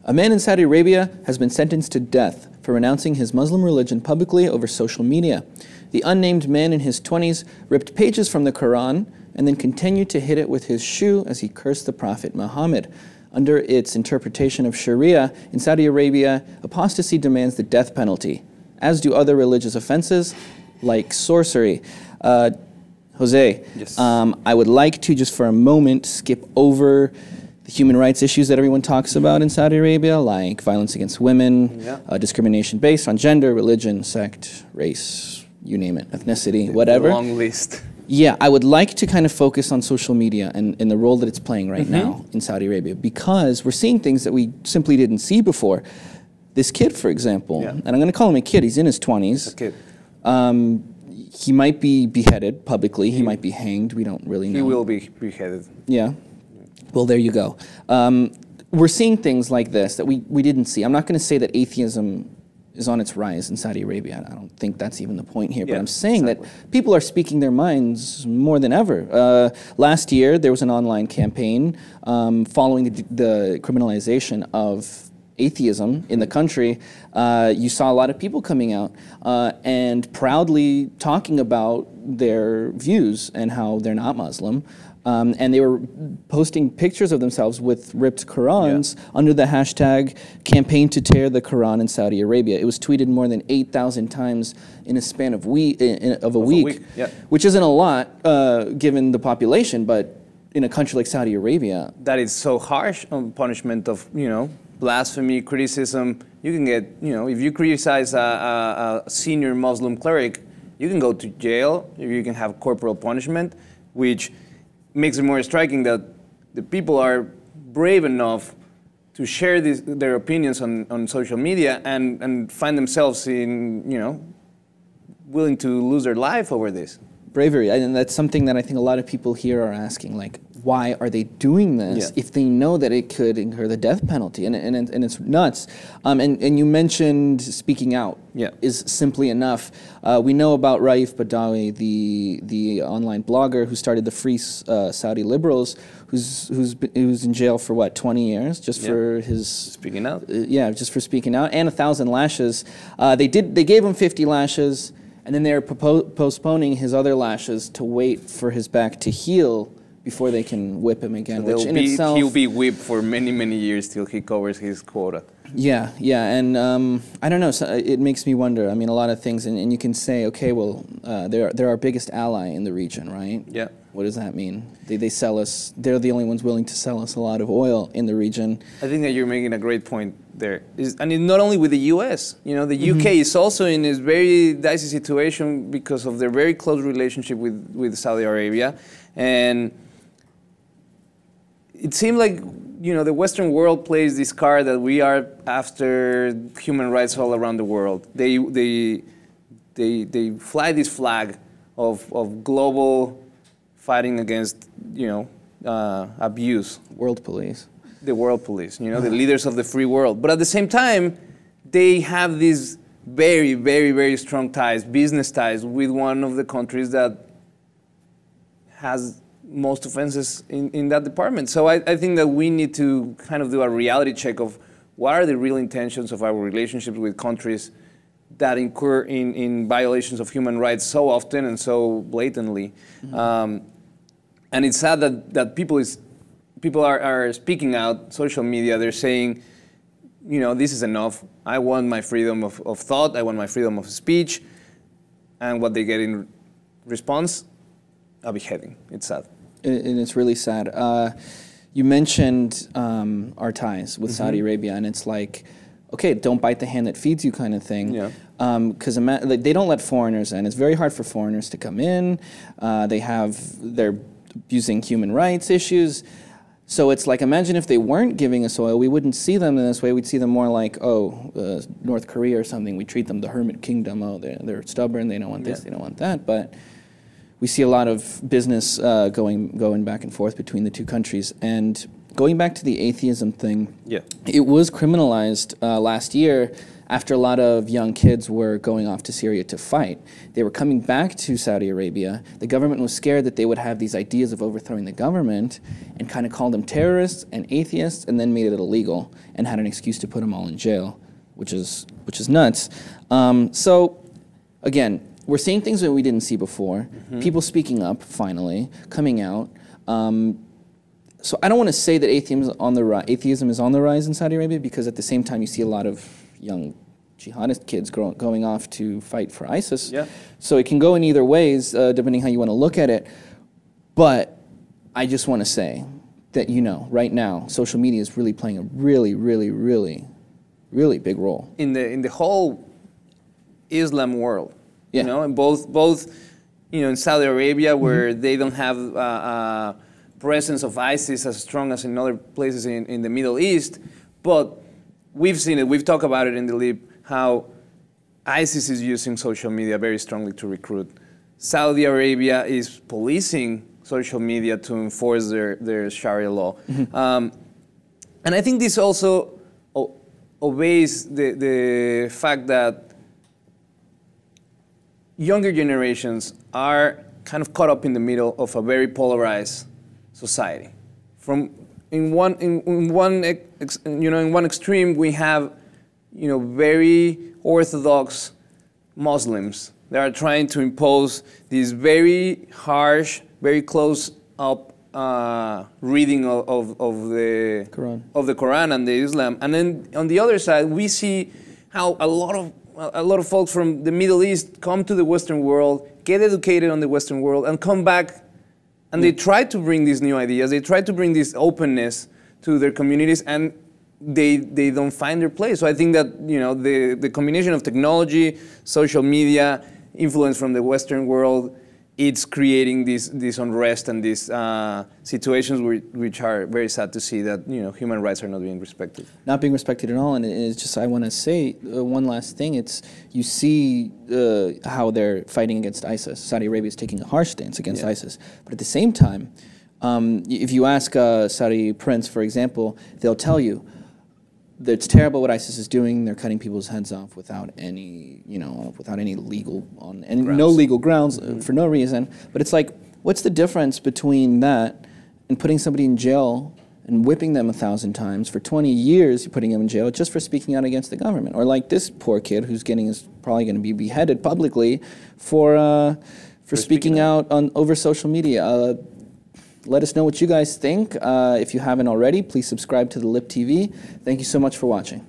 A man in Saudi Arabia has been sentenced to death for renouncing his Muslim religion publicly over social media. The unnamed man in his 20s ripped pages from the Quran and then continued to hit it with his shoe as he cursed the Prophet Muhammad. Under its interpretation of Sharia, in Saudi Arabia, apostasy demands the death penalty, as do other religious offenses like sorcery. Jose, yes. I would like to just for a moment skip over the human rights issues that everyone talks about in Saudi Arabia, like violence against women, discrimination based on gender, religion, sect, race, you name it, ethnicity, whatever. The long list. Yeah, I would like to kind of focus on social media and the role that it's playing right now in Saudi Arabia, because we're seeing things that we simply didn't see before. This kid, for example, and I'm going to call him a kid, he's in his 20s. A kid. He might be beheaded publicly, he might be hanged, we don't really know. He will be beheaded. Yeah. Well, there you go. We're seeing things like this that we didn't see. I'm not going to say that atheism is on its rise in Saudi Arabia. I don't think that's even the point here. But I'm saying that people are speaking their minds more than ever. Last year, there was an online campaign following the criminalization of atheism in the country. You saw a lot of people coming out and proudly talking about their views and how they're not Muslim. And they were posting pictures of themselves with ripped Qurans under the hashtag campaign to tear the Quran in Saudi Arabia. It was tweeted more than 8,000 times in a span of a week. Which isn't a lot given the population, but in a country like Saudi Arabia. That is so harsh on punishment of, blasphemy, criticism. You can get, if you criticize a senior Muslim cleric, you can go to jail, you can have corporal punishment, which makes it more striking that the people are brave enough to share their opinions on social media and find themselves in, willing to lose their life over this. Bravery, and that's something that I think a lot of people here are asking, like, why are they doing this if they know that it could incur the death penalty? And it's nuts. And you mentioned speaking out is simply enough. We know about Raif Badawi, the online blogger who started the Free Saudi Liberals, who's in jail for what, 20 years just for his speaking out. Just for speaking out, and 1,000 lashes. They gave him 50 lashes, and then they're postponing his other lashes to wait for his back to heal before they can whip him again. So which in itself, he'll be whipped for many, many years till he covers his quota. Yeah, and I don't know, so it makes me wonder. I mean, a lot of things, and you can say, okay, well, they're our biggest ally in the region, right? Yeah. What does that mean? They sell us, they're the only ones willing to sell us a lot of oil in the region. I think that you're making a great point there. And it's not only with the US, the UK is also in this very dicey situation because of their very close relationship with Saudi Arabia. And it seemed like, the Western world plays this card that we are after human rights all around the world. They fly this flag of global fighting against, abuse. World police. The world police, the leaders of the free world. But at the same time, they have these very, very, very strong ties, business ties, with one of the countries that has most offenses in that department. So I think that we need to kind of do a reality check of what are the real intentions of our relationships with countries that incur in violations of human rights so often and so blatantly. And it's sad that people are speaking out, social media, they're saying, this is enough. I want my freedom of thought, I want my freedom of speech, and what they get in response, a beheading. It's sad. And it's really sad. You mentioned our ties with Saudi Arabia, and it's like, okay, don't bite the hand that feeds you kind of thing. Because they don't let foreigners in. It's very hard for foreigners to come in. They're abusing human rights issues. So it's like, imagine if they weren't giving us oil, we wouldn't see them in this way. We'd see them more like, North Korea or something. We treat them the hermit kingdom. Oh, they're stubborn. They don't want this. They don't want that. But we see a lot of business going back and forth between the two countries. And going back to the atheism thing, Yeah. it was criminalized last year after a lot of young kids were going off to Syria to fight. They were coming back to Saudi Arabia. The government was scared that they would have these ideas of overthrowing the government and kind of called them terrorists and atheists and then made it illegal and had an excuse to put them all in jail, which is nuts. So, again, we're seeing things that we didn't see before. People speaking up, finally, coming out. So I don't want to say that atheism is on the rise in Saudi Arabia, because at the same time you see a lot of young jihadist kids going off to fight for ISIS. Yeah. So it can go in either ways, depending how you want to look at it. But I just want to say that, right now, social media is really playing a really, really, really, really big role. In the whole Islam world. Yeah. And both in Saudi Arabia, where they don't have presence of ISIS as strong as in other places in the Middle East, but we've seen it, we've talked about it in the Lib, how ISIS is using social media very strongly to recruit. Saudi Arabia is policing social media to enforce their Sharia law. And I think this also obeys the fact that younger generations are kind of caught up in the middle of a very polarized society. In one extreme, we have very orthodox Muslims that are trying to impose this very harsh, very close-up reading of the Quran and the Islam. And then on the other side, we see how a lot of folks from the Middle East come to the Western world, get educated on the Western world, and come back, and they try to bring these new ideas. They try to bring this openness to their communities, and they don't find their place. So I think that the combination of technology, social media, influence from the Western world, it's creating this unrest and these situations which are very sad to see, that human rights are not being respected. Not being respected at all, and it's just, I want to say one last thing. It's, you see how they're fighting against ISIS. Saudi Arabia is taking a harsh stance against ISIS, but at the same time, if you ask a Saudi prince, for example, they'll tell you that it's terrible what ISIS is doing. They're cutting people's heads off without any, without any legal no legal grounds, for no reason. But it's like, what's the difference between that and putting somebody in jail and whipping them 1,000 times for 20 years? You're putting them in jail just for speaking out against the government, or like this poor kid who's probably going to be beheaded publicly for speaking out over social media. Let us know what you guys think. If you haven't already, please subscribe to the Lip TV. Thank you so much for watching.